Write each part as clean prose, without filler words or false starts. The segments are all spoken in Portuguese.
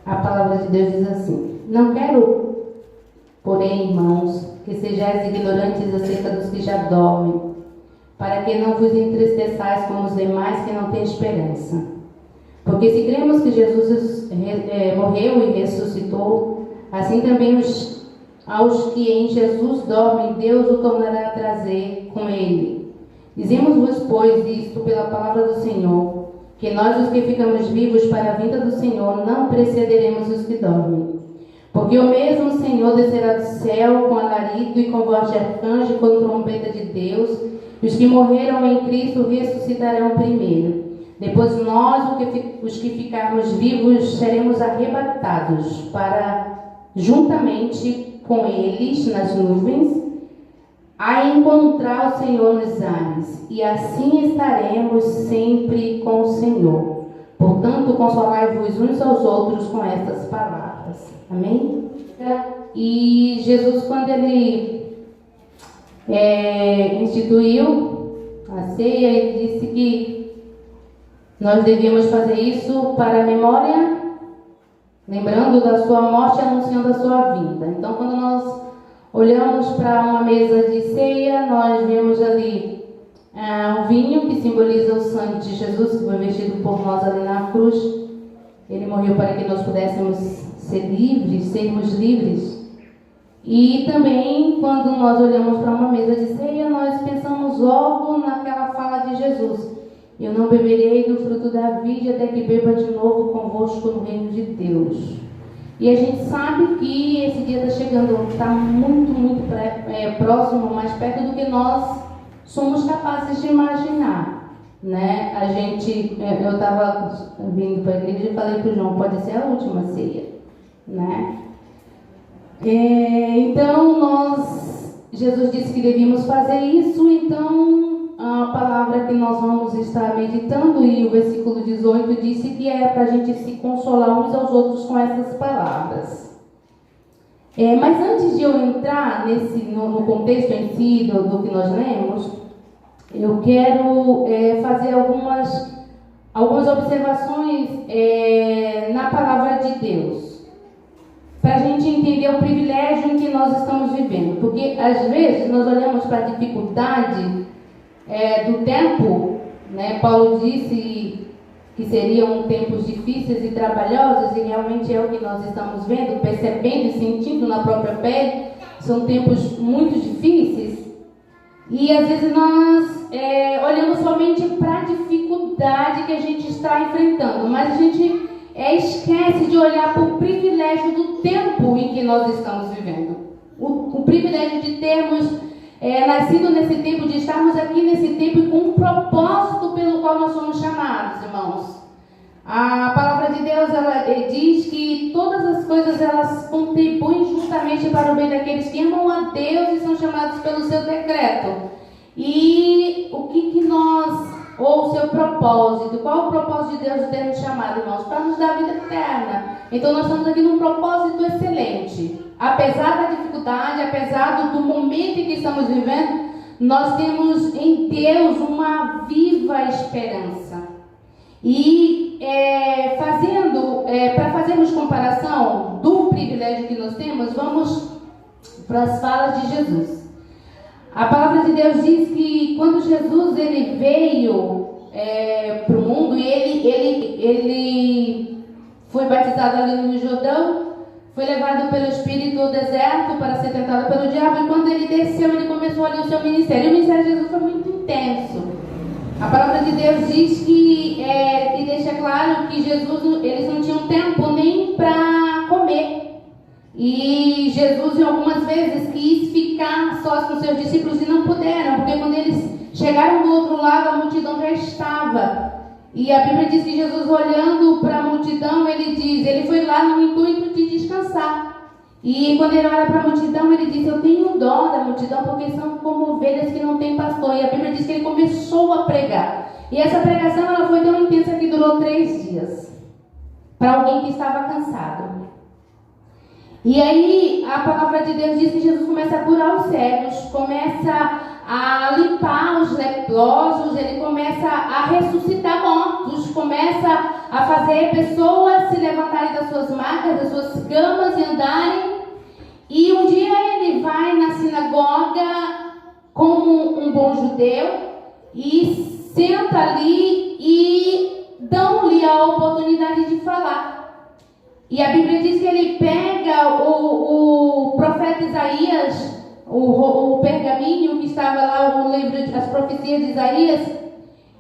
A palavra de Deus diz assim: não quero, porém, irmãos, que sejais ignorantes acerca dos que já dormem, para que não vos entristeçais como os demais que não têm esperança. Porque se cremos que Jesus morreu e ressuscitou, assim também aos que em Jesus dormem, Deus o tornará a trazer com ele. Dizemos-vos, pois, isto pela palavra do Senhor, que nós, os que ficamos vivos para a vinda do Senhor, não precederemos os que dormem. Porque o mesmo Senhor descerá do céu com alarido e com voz de arcanjo e com trombeta de Deus, e os que morreram em Cristo ressuscitarão primeiro. Depois nós, os que ficarmos vivos, seremos arrebatados para juntamente com eles nas nuvens, a encontrar o Senhor nos ares, e assim estaremos sempre com o Senhor. Portanto, consolai-vos uns aos outros com estas palavras. Amém? E Jesus, quando ele instituiu a ceia, ele disse que nós devíamos fazer isso para a memória, lembrando da sua morte e anunciando a sua vinda. Então, quando nós olhamos para uma mesa de ceia, nós vemos ali um vinho que simboliza o sangue de Jesus, que foi vestido por nós ali na cruz. Ele morreu para que nós pudéssemos ser livres, sermos livres. E também, quando nós olhamos para uma mesa de ceia, nós pensamos logo naquela fala de Jesus: eu não beberei do fruto da vide até que beba de novo convosco no reino de Deus. E a gente sabe que esse dia está chegando, está muito, muito próximo, mais perto do que nós somos capazes de imaginar, né? Eu estava vindo para a igreja e falei para o João: pode ser a última ceia, né? Então Jesus disse que devíamos fazer isso. Então a palavra que nós vamos estar meditando, e o versículo 18 disse que é para a gente se consolar uns aos outros com essas palavras. Mas antes de eu entrar no contexto em si do que nós lemos, eu quero fazer algumas observações na palavra de Deus, para a gente entender o privilégio em que nós estamos vivendo. Porque às vezes nós olhamos para a dificuldade do tempo, né? Paulo disse que seriam tempos difíceis e trabalhosos, e realmente é o que nós estamos vendo, percebendo e sentindo na própria pele. São tempos muito difíceis, e às vezes nós olhamos somente para a dificuldade que a gente está enfrentando, mas a gente esquece de olhar para o privilégio do tempo em que nós estamos vivendo, o privilégio de termos nascido nesse tempo, de estarmos aqui nesse tempo e com um propósito pelo qual nós somos chamados, irmãos. A palavra de Deus, ela diz que todas as coisas elas contribuem justamente para o bem daqueles que amam a Deus e são chamados pelo seu decreto. E ou o seu propósito, qual o propósito de Deus de ter nos chamado, irmãos? Para nos dar vida eterna. Então nós estamos aqui num propósito excelente. Apesar da dificuldade, apesar do momento em que estamos vivendo, nós temos em Deus uma viva esperança. E para fazermos comparação do privilégio que nós temos, vamos para as falas de Jesus. A palavra de Deus diz que quando Jesus ele veio para o mundo, e ele foi batizado ali no Jordão, foi levado pelo Espírito ao deserto para ser tentado pelo diabo, e quando ele desceu, ele começou ali o seu ministério. E o ministério de Jesus foi muito intenso. A palavra de Deus diz que, e deixa claro que eles não tinham tempo nem para comer. E Jesus, em algumas vezes, quis ficar sós com seus discípulos e não puderam, porque quando eles chegaram do outro lado, a multidão já estava. E a Bíblia diz que Jesus, olhando para a multidão, ele foi lá no intuito de descansar. E quando ele olha para a multidão, ele diz: eu tenho dó da multidão, porque são como ovelhas que não têm pastor. E a Bíblia diz que ele começou a pregar. E essa pregação ela foi tão intensa que durou 3 dias, para alguém que estava cansado. E aí a palavra de Deus diz que Jesus começa a curar os cegos, começa a limpar os leprosos, ele começa a ressuscitar mortos, começa a fazer pessoas se levantarem das suas sacas, das suas camas e andarem. E um dia ele vai na sinagoga como um bom judeu e senta ali e dão-lhe a oportunidade de falar. E a Bíblia diz que ele pega o profeta Isaías, o pergaminho que estava lá, o livro das profecias de Isaías,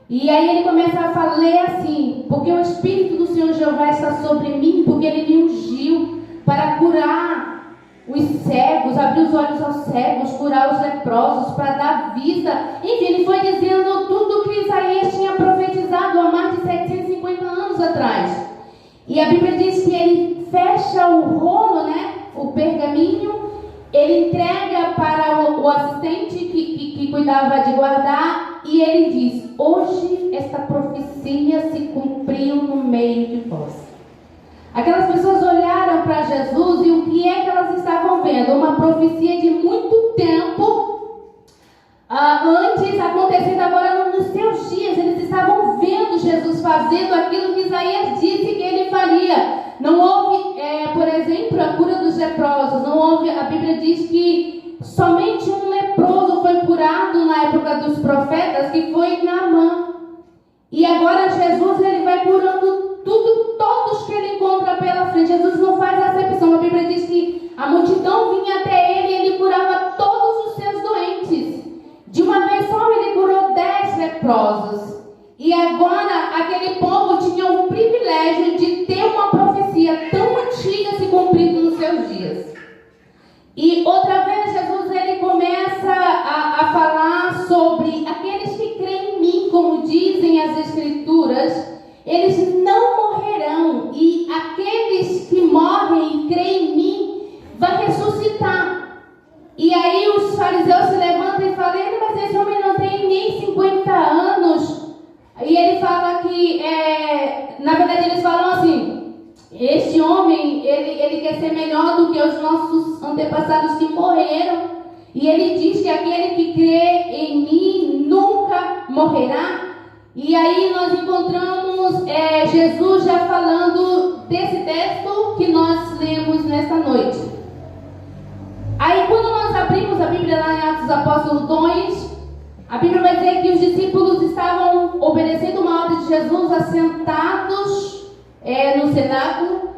e aí ele começa a ler assim: porque o Espírito do Senhor Jeová está sobre mim, porque ele me ungiu para curar os cegos, abrir os olhos aos cegos, curar os leprosos, para dar vista. Enfim, ele foi dizendo tudo que Isaías tinha profetizado há mais de 750 anos atrás. E a Bíblia diz que ele fecha o rolo, né, o pergaminho, ele entrega para o assistente que cuidava de guardar, e ele diz: hoje esta profecia se cumpriu no meio de vós. Aquelas pessoas olharam para Jesus e o que é que elas estavam vendo? Uma profecia de muito tempo antes, acontecendo agora nos seus dias. Eles estavam vendo Jesus fazendo aquilo que Isaías disse que ele faria. Não houve, por exemplo, a cura dos leprosos. Não houve, a Bíblia diz que somente um leproso foi curado na época dos profetas, que foi Naamã. E agora Jesus, ele vai curando todos que ele encontra pela frente. Jesus não faz acepção. A Bíblia diz que a multidão vinha até ele e ele curava todos os seus doentes. De uma vez só ele curou 10 leprosos. E agora aquele povo tinha o privilégio de ter uma profecia tão antiga se cumprindo nos seus dias. E outra vez Jesus, ele começa a falar sobre aqueles que creem em mim, como dizem as Escrituras, eles não morrerão, e aqueles que morrem e creem em mim vão ressuscitar. E aí os fariseus se levantam e falam: mas esse homem não tem nem 50 anos. E ele fala que, na verdade eles falam assim: este homem, ele quer ser melhor do que os nossos antepassados que morreram. E ele diz que aquele que crê em mim nunca morrerá. E aí nós encontramos Jesus já falando desse texto que nós lemos nesta noite. Aí quando nós abrimos a Bíblia lá em Atos dos Apóstolos 2, a Bíblia vai dizer que os discípulos estavam obedecendo uma ordem de Jesus, assentados no cenáculo,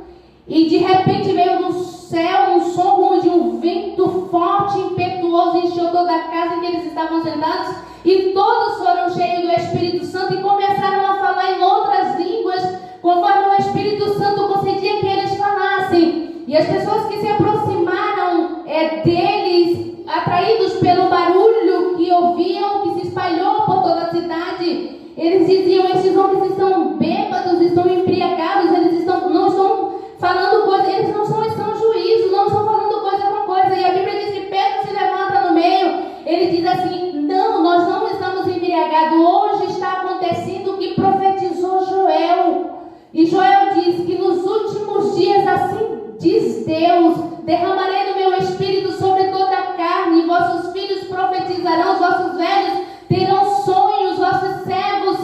e de repente veio do céu um som como de um vento forte, impetuoso, encheu toda a casa em que eles estavam sentados, e todos foram cheios do Espírito Santo e começaram a falar em outras línguas, conforme o Espírito Santo concedia que eles falassem. E as pessoas que se aproximaram deles, atraídos pelo barulho que ouviam, que se espalhou por toda a cidade, eles diziam: esses homens estão bêbados, estão embriagados, eles não estão falando coisa, eles não estão em são juízo, não estão falando coisa com coisa. E a Bíblia diz que Pedro se levanta no meio, ele diz assim: não, nós não estamos embriagados, hoje está acontecendo o que profetizou Joel. E Joel diz que nos últimos dias, assim diz Deus, derramarei do meu espírito sobre toda a carne, e vossos filhos profetizarão, os vossos velhos terão sonhos, vossos servos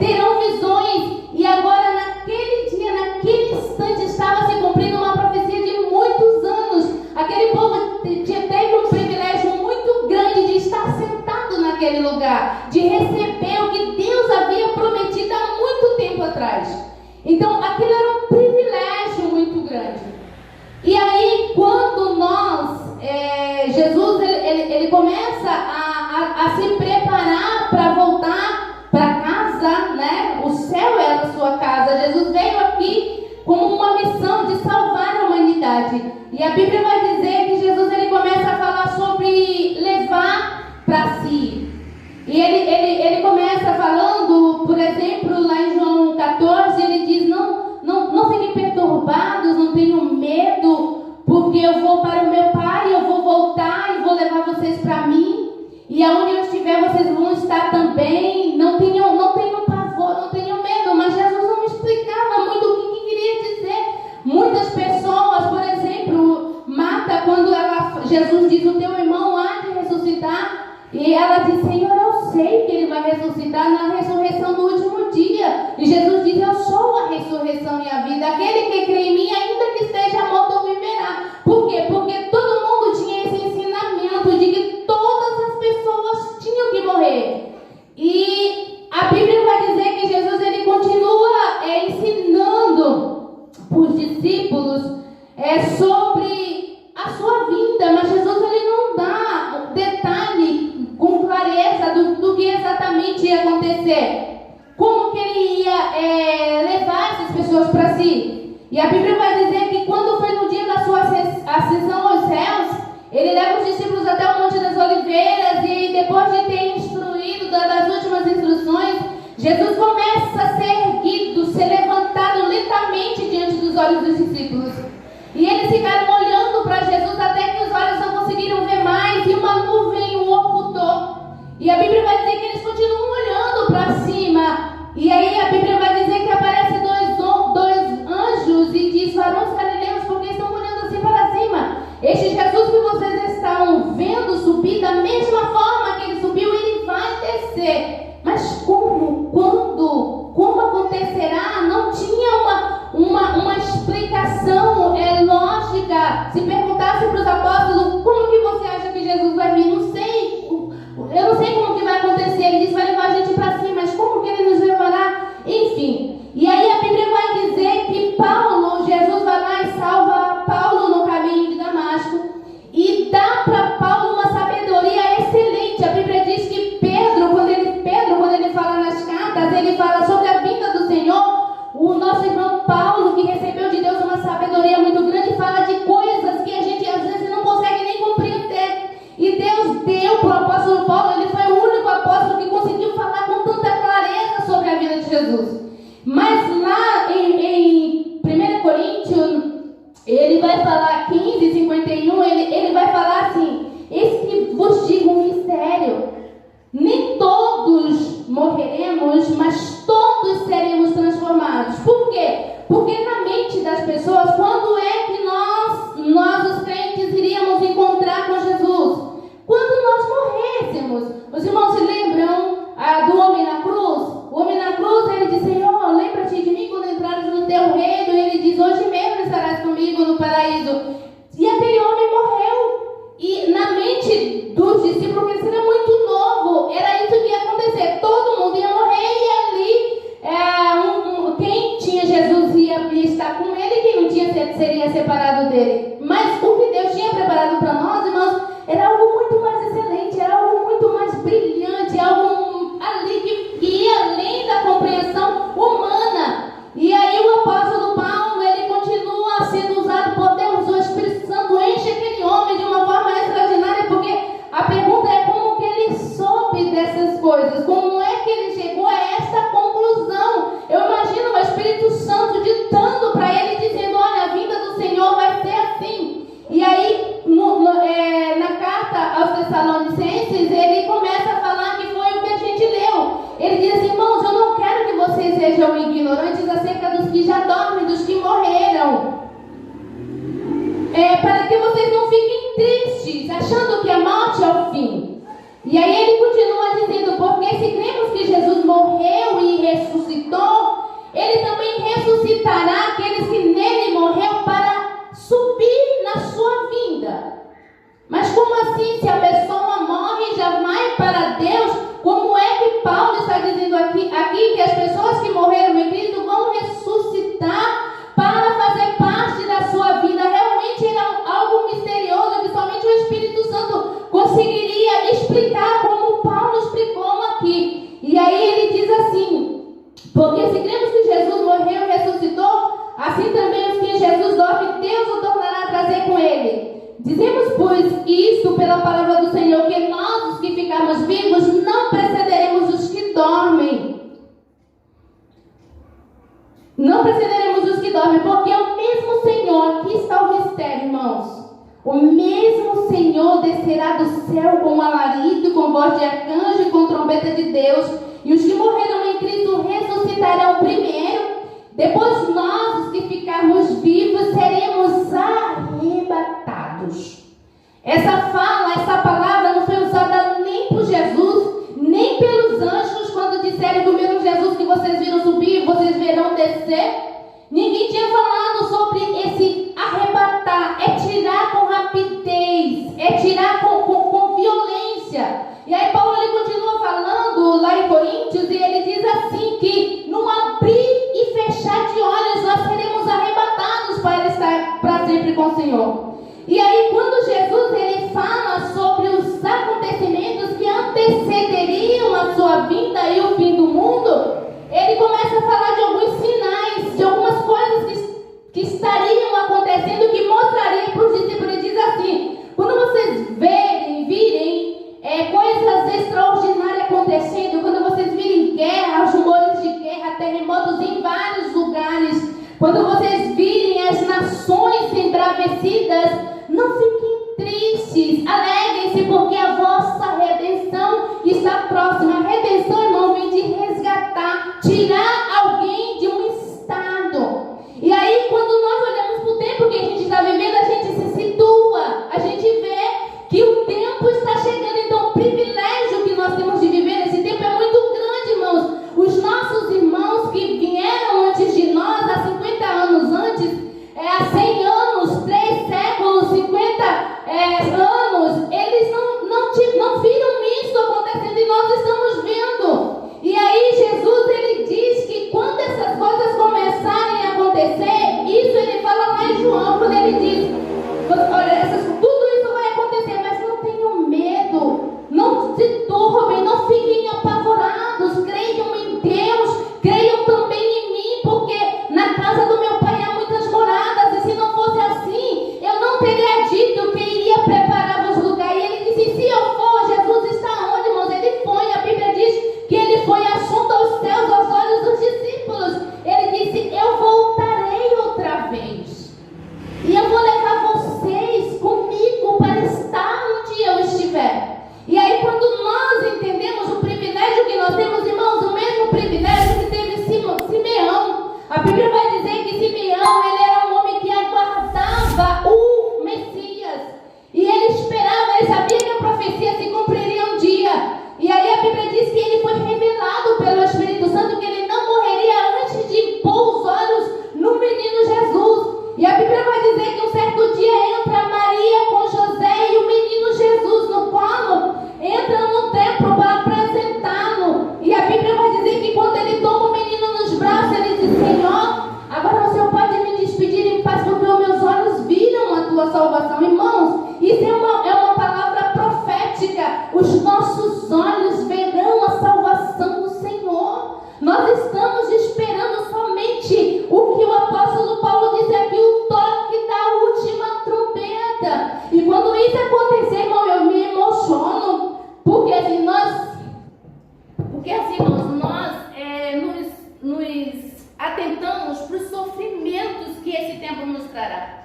terão visões. E agora, naquele dia, naquele instante, estava se cumprindo uma profecia de muitos anos. Aquele povo teve um privilégio muito grande de estar sentado naquele lugar, de receber o que Deus havia prometido há muito tempo atrás. Então, aquilo era um privilégio muito grande. E aí, quando Jesus, ele começa a se preparar para voltar para casa, né? O céu era a sua casa. Jesus veio aqui com uma missão de salvar a humanidade. E a Bíblia vai dizer que Jesus, ele começa a falar sobre levar para si. E ele começa falando, por exemplo, lá em João 14, ele diz: não fiquem perturbados, não tenham medo, porque eu vou para o meu Pai, eu vou voltar e vou levar vocês para mim, e aonde eu estiver vocês vão estar também. Não tenham pavor, não tenham medo. Mas Jesus não explicava muito o que queria dizer. Muitas pessoas, por exemplo, Marta, quando Jesus diz: o teu irmão há de ressuscitar, e ela diz: Senhor, eu sei que ele vai ressuscitar na ressurreição do último dia. E Jesus diz: eu sou a ressurreição e a vida. Aquele que crê em mim, ainda que esteja discípulos sobre a sua vinda, mas Jesus ele não dá detalhe com clareza do que exatamente ia acontecer, como que ele ia levar essas pessoas para si. E a Bíblia vai dizer que quando foi no dia da sua ascensão aos céus, ele leva os discípulos até o Monte das Oliveiras e depois de ter instruído, dado as últimas instruções, Jesus começa a ser erguido, ser levantado lentamente diante dos olhos dos discípulos. E eles ficaram olhando para Jesus até que os olhos não conseguiram ver mais, e uma nuvem o ocultou. E a Bíblia vai dizer que eles continuam olhando para cima. E aí a Bíblia vai dizer que aparecem dois anjos e diz: varões galileus, por que estão olhando assim para cima? Este Jesus que vocês estão vendo subir, da mesma forma que ele subiu, ele vai descer. Mas como? Quando? Como acontecerá? Não tinha uma explicação lógica. Se perguntasse para os apóstolos: como que você acha que Jesus vai vir? Não sei. Eu não sei como que vai acontecer. Ele diz: vai levar a gente para cima. Mas como que ele nos levará? Enfim. E aí a Bíblia vai dizer que Jesus vai lá e salva Paulo no caminho de Damasco. E dá para Paulo uma sabedoria excelente. A Bíblia diz que Pedro, quando ele fala nas cartas, ele fala sobre a vinda do Senhor. O nosso irmão Paulo, que recebeu de Deus uma sabedoria muito grande, fala de coisas que a gente às vezes não consegue nem compreender. E Deus deu para o apóstolo Paulo, ele foi o único apóstolo que conseguiu falar com tanta clareza sobre a vida de Jesus. Mas lá em 1 Coríntios, ele vai falar 15:51, ele vai falar assim: eis que vos digo um mistério, nem todos morreremos, mas todos seremos transformados. Por quê? Porque na mente das pessoas, quando é que nós os crentes iríamos encontrar com Jesus? Quando nós morrêssemos. Os irmãos se lembram do homem na cruz? O homem na cruz, ele diz: Senhor, lembra-te de mim quando entrares no teu reino. E ele diz: hoje mesmo estarás comigo no paraíso. E aquele homem morreu. E na mente dos discípulos, porque ele era muito novo, era isso que ia acontecer. Todo mundo ia morrer e ali quem tinha Jesus ia estar com ele, quem não tinha seria separado dele. Mas o que Deus tinha preparado para nós, irmãos, era algo muito mais excelente, era algo muito mais brilhante, algo ali que ia além da compreensão humana. E aí o apóstolo Paulo, ele continua sendo usado por Deus. O Espírito Santo enche aquele homem de uma forma extraordinária, porque a pergunta é como que ele soube dessas coisas, como é que ele chegou a essa conclusão. Eu imagino o Espírito Santo ditando para ele, dizendo: olha, a vinda do Senhor vai ser assim. E aí na carta aos Tessalonicenses, ele começa a falar que foi o que a gente leu. Ele diz assim: irmãos, eu não quero que vocês sejam ignorantes acerca dos que já dormem, dos que morreram, para que vocês não fiquem tristes, achando que a morte é o fim. E aí ele continua dizendo: porque se cremos que Jesus morreu e ressuscitou, ele também ressuscitará aqueles que nele morreu para subir na sua vinda. Mas como assim, se a pessoa morre e já vai para Deus, como é que Paulo está dizendo aqui que as pessoas que morreram em Cristo vão ressuscitar para fazer parte da sua vida? Realmente era algo misterioso que somente o Espírito Santo conseguiria explicar, como Paulo explicou aqui. E aí ele diz assim: porque se cremos que Jesus morreu e ressuscitou, assim também os que Jesus dorme, Deus o tornará a trazer com ele. Dizemos, pois, isto pela palavra do Senhor, que nós, os que ficarmos vivos, não precederemos os que dormem. Não precederemos os que dormem, porque é o mesmo Senhor, aqui está o mistério, irmãos. O mesmo Senhor descerá do céu com alarido, com voz de arcanjo e com trombeta de Deus. E os que morreram em Cristo ressuscitarão primeiro. Depois nós, os que ficarmos vivos, seremos arrebatados. Essa palavra não foi usada nem por Jesus, nem pelos anjos, quando disseram que o mesmo Jesus que vocês viram subir, vocês verão descer. Ninguém tinha falado sobre esse arrebatar, é tirar com rapidez, é tirar com violência. E aí Paulo ele continua falando lá em Coríntios, e ele diz assim que num abrir e fechar de olhos nós seremos arrebatados para Quando vocês virem as nações embravecidas, não fiquem tristes, alegrem-se, porque a vossa redenção está próxima. A redenção, irmão, vem de resgatar, tirar alguém de um estado. E aí, quando nós olhamos para o tempo que a gente está vivendo, a gente se situa, a gente vê que o tempo está chegando. Então, o privilégio que nós temos de viver nesse tempo é muito grande, irmãos. Os nossos irmãos que vieram antes de nós, há 50 anos antes, há 100 anos, 3 séculos, 50 anos, eles não viram isso acontecendo e nós estamos vendo. E aí Jesus, ele diz que quando essas coisas começarem a acontecer, isso ele fala lá em João, quando ele diz, olha, tudo isso vai acontecer, mas não tenham medo, não se turbem, não fiquem apavorados, creiam em Deus, creiam também em mim, porque na casa do meu Pai há muitas moradas, e se não fosse assim, eu não teria dito que iria preparar os lugares. E ele disse, se eu for, Jesus está onde, irmãos? Ele foi, a Bíblia diz que ele foi assunto aos céus, aos olhos dos discípulos. Ele disse, eu voltarei outra vez, e eu vou levar vocês comigo para estar onde eu estiver. E aí, quando nós entendemos o privilégio que nós temos, irmãos, o mesmo privilégio que teve Simeão. A Bíblia vai dizer que Simeão, ele era um homem que aguardava o Messias. E ele esperava, ele sabia que a profecia se cumpriria um dia. E aí a Bíblia diz que ele foi revelado pelo Espírito Santo, que ele não morreria antes de pôr os olhos no menino Jesus. E a Bíblia vai dizer que um certo dia entra Maria com José e o menino Jesus no colo, entra no templo para apresentá-lo. E a Bíblia vai dizer que quando ele toma o menino nos braços, ele diz, Senhor, agora o Senhor pode me despedir em paz, porque os meus olhos viram a tua salvação. Irmãos, isso é uma palavra profética. Os nossos olhos verão a salvação do Senhor. Nós estamos esperando somente o que o apóstolo Paulo disse aqui, o toque da última trombeta. E quando isso acontecer, irmão, eu me emociono, porque assim, irmãos, nós nos atentamos para os sofrimentos que esse tempo nos trará.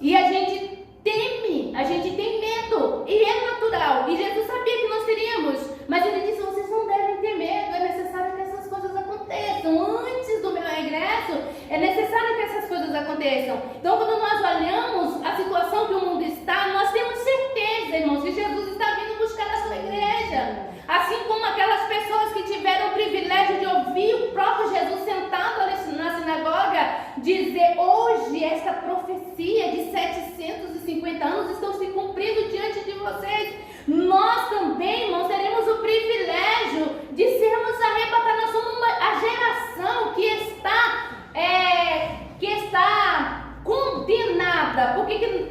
E a gente teme, a gente tem medo, e é natural. E Jesus sabia que nós teríamos, mas ele disse, vocês não devem ter medo, é necessário que essas coisas aconteçam. Antes do meu regresso, é necessário que essas coisas aconteçam. Então, quando nós olhamos a situação que o mundo está, nós temos certeza, irmãos, que Jesus está vindo buscar a sua igreja. Assim como aquelas pessoas que tiveram o privilégio de ouvir o próprio Jesus sentado ali na sinagoga dizer, hoje esta profecia de 750 anos estão se cumprindo diante de vocês. Nós também, irmãos, teremos o privilégio de sermos arrebatados. Nós somos a geração que está condenada,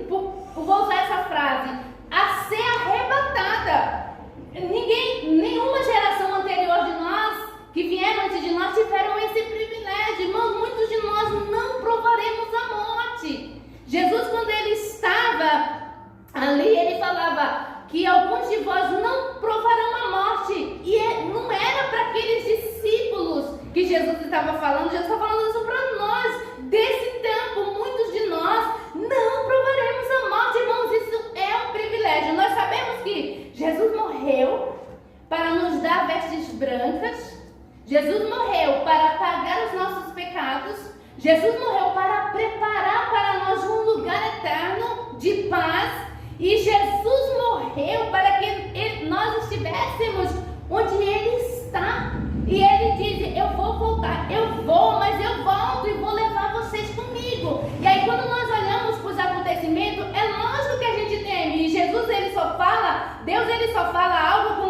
vou usar essa frase, a ser arrebatada. Nenhuma geração anterior de nós, que vieram antes de nós, tiveram esse privilégio. Irmãos, muitos de nós não provaremos a morte. Jesus, quando ele estava ali, ele falava que alguns de vós não provarão a morte. E não era para aqueles discípulos que Jesus estava falando. Jesus está falando isso para nós. Desse tempo, muitos de nós não provaremos a morte. Irmãos, isso é um privilégio. Nós sabemos que Jesus morreu para nos dar vestes brancas. Jesus morreu para pagar os nossos pecados. Jesus morreu para preparar para nós um lugar eterno de paz. E Jesus morreu para que nós estivéssemos onde Ele está. E Ele diz, eu vou voltar, eu vou, mas eu volto e vou levar vocês comigo. E aí quando nós olhamos para os acontecimentos, é lógico que a gente teme. E Jesus, ele só fala, Deus, ele só fala algo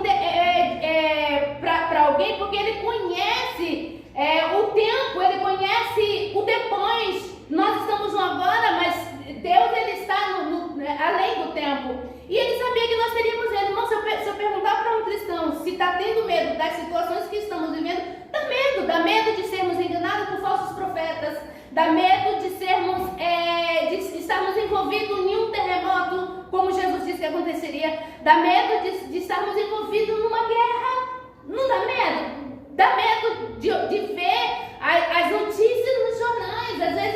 para alguém porque Ele conhece o tempo, Ele conhece o depois. Nós estamos no agora, mas Deus, ele está além do tempo. E ele sabia que nós teríamos medo. Irmão, se eu perguntar para um cristão se está tendo medo das situações que estamos vivendo, dá medo de sermos enganados por falsos profetas, dá medo de estarmos envolvidos em um terremoto, como Jesus disse que aconteceria, dá medo de estarmos envolvidos numa guerra. Não dá medo? Dá medo de ver as notícias nos jornais. Às vezes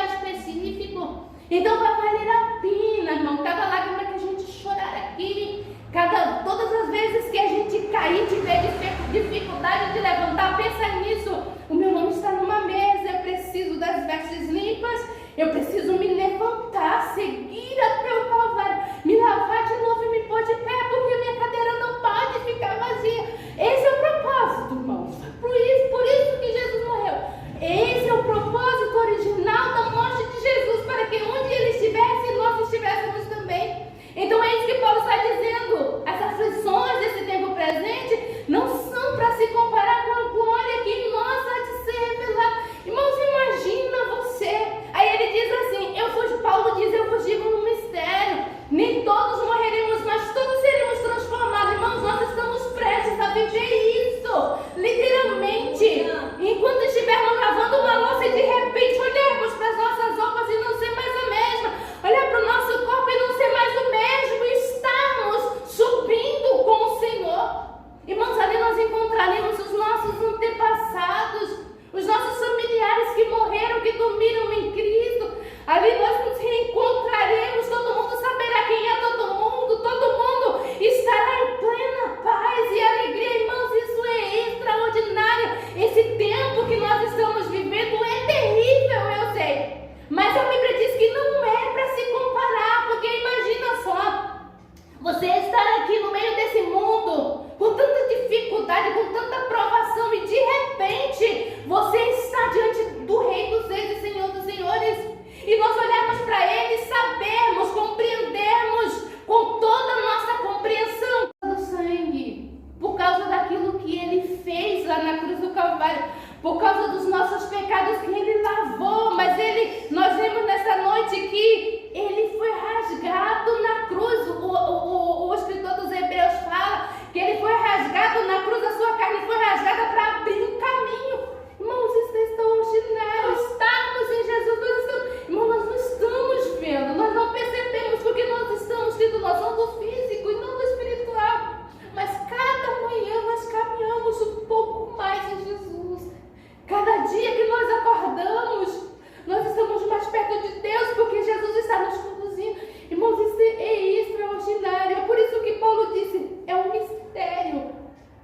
lugar específico. Então vai valer a pena, irmão, cada lágrima que a gente chorar aqui, todas as vezes que a gente cair, tiver dificuldade de levantar, pensa nisso. O meu nome está numa mesa, eu preciso das vestes limpas, eu preciso me levantar, seguir até o Calvário, me lavar de novo e me pôr de pé, porque minha cadeira não pode ficar vazia. Esse é o propósito, irmãos. Por isso que Jesus morreu. Esse é o propósito original da morte de Jesus, para que onde ele estivesse, nós estivéssemos também. Então é isso que Paulo está dizendo. As aflições desse tempo presente não são para se comparar com a glória que em nós há de ser revelada. Irmãos, imagina você. Aí ele diz assim, Paulo diz, eu vos digo um mistério. Nem todos morreremos, mas todos seremos transformados. Irmãos, nós estamos prestes a viver isso. Literalmente. Enquanto estivermos lavando uma louça e de repente olharmos para as nossas roupas e não ser mais a mesma. Olhar para o nosso corpo e não ser mais o mesmo. E estarmos subindo com o Senhor. Irmãos, ali nós encontraremos os nossos antepassados, os nossos familiares que morreram, que dormiram em Cristo. Ali nós nos reencontraremos, todo mundo saberá quem é todo mundo estará em plena paz e alegria. Irmãos, isso é extraordinário. Esse tempo que nós estamos vivendo é terrível, eu sei. Mas a Bíblia diz que não é para se comparar, porque imagina só, você estar aqui no meio desse mundo, com tanta dificuldade, com tanta provação, e de repente, você está diante do Rei dos Reis e Senhor dos Senhores, e nós olharmos para Ele, sabermos, compreendermos, com toda a nossa compreensão do sangue, por causa daquilo que Ele fez lá na cruz do Calvário, por causa dos nossos pecados que Ele lavou, mas nós vemos nessa noite que Ele foi rasgado na cruz. O escritor dos Hebreus fala que Ele foi rasgado na cruz, a sua carne foi rasgada para abrir um caminho. Irmãos, isso é extraordinário. Estarmos em Jesus, irmãos, nós não estamos vendo, nós não percebemos, porque nós estamos tendo noção do físico e não do espiritual. Mas cada manhã nós caminhamos um pouco mais em Jesus. Cada dia que nós acordamos, nós estamos mais perto de Deus, porque Jesus está nos conduzindo. Irmãos, isso é extraordinário. É por isso que Paulo disse, é um mistério,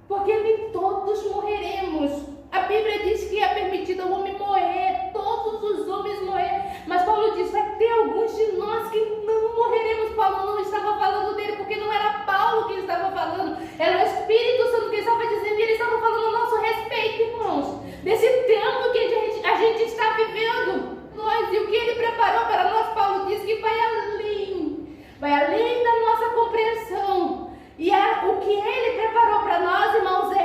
porque nem todos morreremos. A Bíblia diz que é permitido ao homem morrer, todos os homens morrer. Mas Paulo diz, vai ter alguns de nós que não morreremos. Paulo não estava falando dele, porque não era Paulo que estava falando, era o Espírito Santo que estava dizendo, e ele estava falando a nosso respeito, irmãos, desse tempo que a gente está vivendo. E o que ele preparou para nós, Paulo diz que vai além da nossa compreensão. E o que ele preparou para nós, irmãos,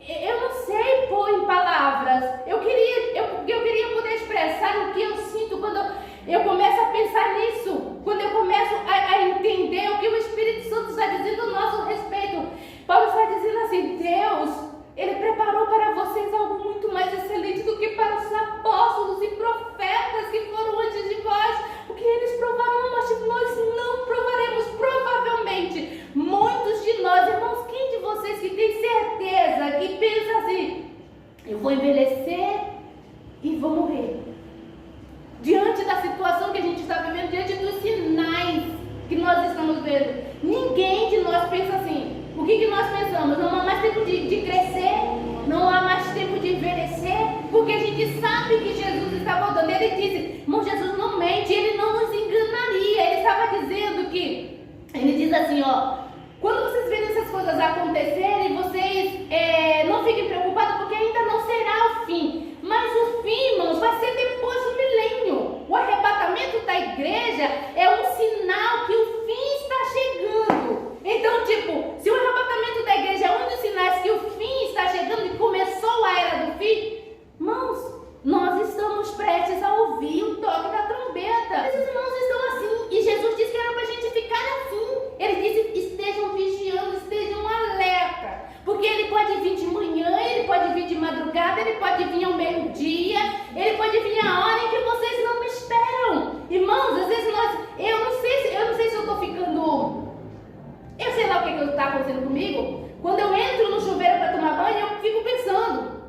eu não sei pôr em palavras. Eu queria poder expressar o que eu sinto quando eu começo a pensar nisso, quando eu começo a entender o que o Espírito Santo está dizendo a nosso respeito. Paulo está dizendo assim, Deus, Ele preparou para vocês algo muito mais excelente do que para os apóstolos e profetas que foram antes de vós. O que eles provaram, mas nós não provaremos. Provavelmente, muitos de nós, irmãos, quem de vocês que tem certeza, que pensa assim, eu vou envelhecer e vou morrer? Diante da situação que a gente está vivendo, diante dos sinais que nós estamos vendo, ninguém de nós pensa assim. O que nós pensamos? Não há mais tempo de crescer, não há mais tempo de envelhecer, porque a gente sabe que Jesus está voltando. Ele disse, irmão, Jesus não mente, Ele não nos enganaria. Ele estava dizendo que, Ele diz assim, quando vocês verem essas coisas acontecerem, vocês não fiquem preocupados, porque ainda não será o fim. Mas o fim, irmãos, vai ser depois do milênio. O arrebatamento da igreja é um sinal que o fim está chegando. Então, se o arrebatamento da igreja é um dos sinais que o fim está chegando e começou a era do fim, irmãos, nós estamos prestes a ouvir o toque da trombeta. Esses irmãos estão assim, e Jesus disse que era para a gente ficar assim. Ele disse, estejam vigiando, estejam alerta, porque Ele pode vir de manhã, Ele pode vir de madrugada, Ele pode vir ao meio-dia, Ele pode vir a hora em que vocês não esperam. Irmãos, às vezes eu não sei se eu estou ficando... Eu sei lá o que está acontecendo comigo. Quando eu entro no chuveiro para tomar banho, eu fico pensando,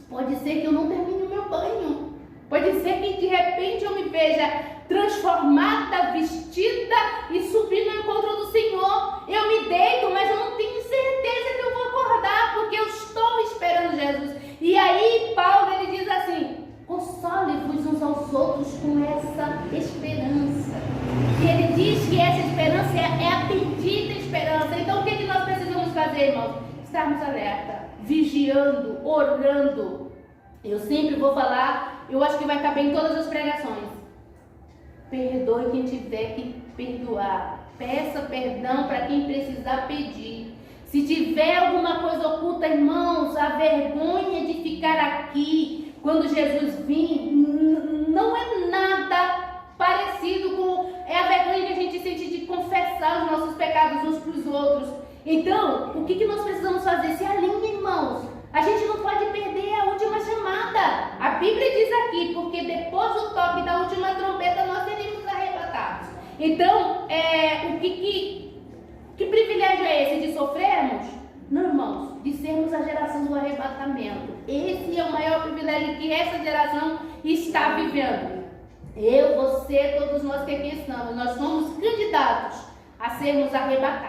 pode ser que eu não termine o meu banho. Pode ser que de repente eu me veja transformada, vestida e subindo ao encontro do Senhor. Eu me deito, mas eu não tenho certeza que eu vou acordar, porque eu estou esperando Jesus. E aí Paulo, ele diz assim: console-vos uns aos outros com essa esperança. E ele diz que essa esperança é a bendita esperança. Então o que nós precisamos fazer, irmãos? Estarmos alerta, vigiando, orando. Eu sempre vou falar, eu acho que vai caber em todas as pregações: perdoe quem tiver que perdoar. Peça perdão para quem precisar pedir. Se tiver alguma coisa oculta, irmãos, a vergonha de ficar aqui quando Jesus vir não é nada parecido com a vergonha que a gente sente de confessar os nossos pecados uns para os outros. Então, o que nós precisamos fazer? Se alinhe, irmãos. A gente não pode perder a última chamada. A Bíblia diz aqui: porque depois do toque da última trombeta nós seremos arrebatados. Então, que privilégio é esse de sofrermos? Não, irmãos, de sermos a geração do arrebatamento. Esse é o maior privilégio que essa geração está vivendo. Eu, você, todos nós que aqui estamos, nós somos candidatos a sermos arrebatados.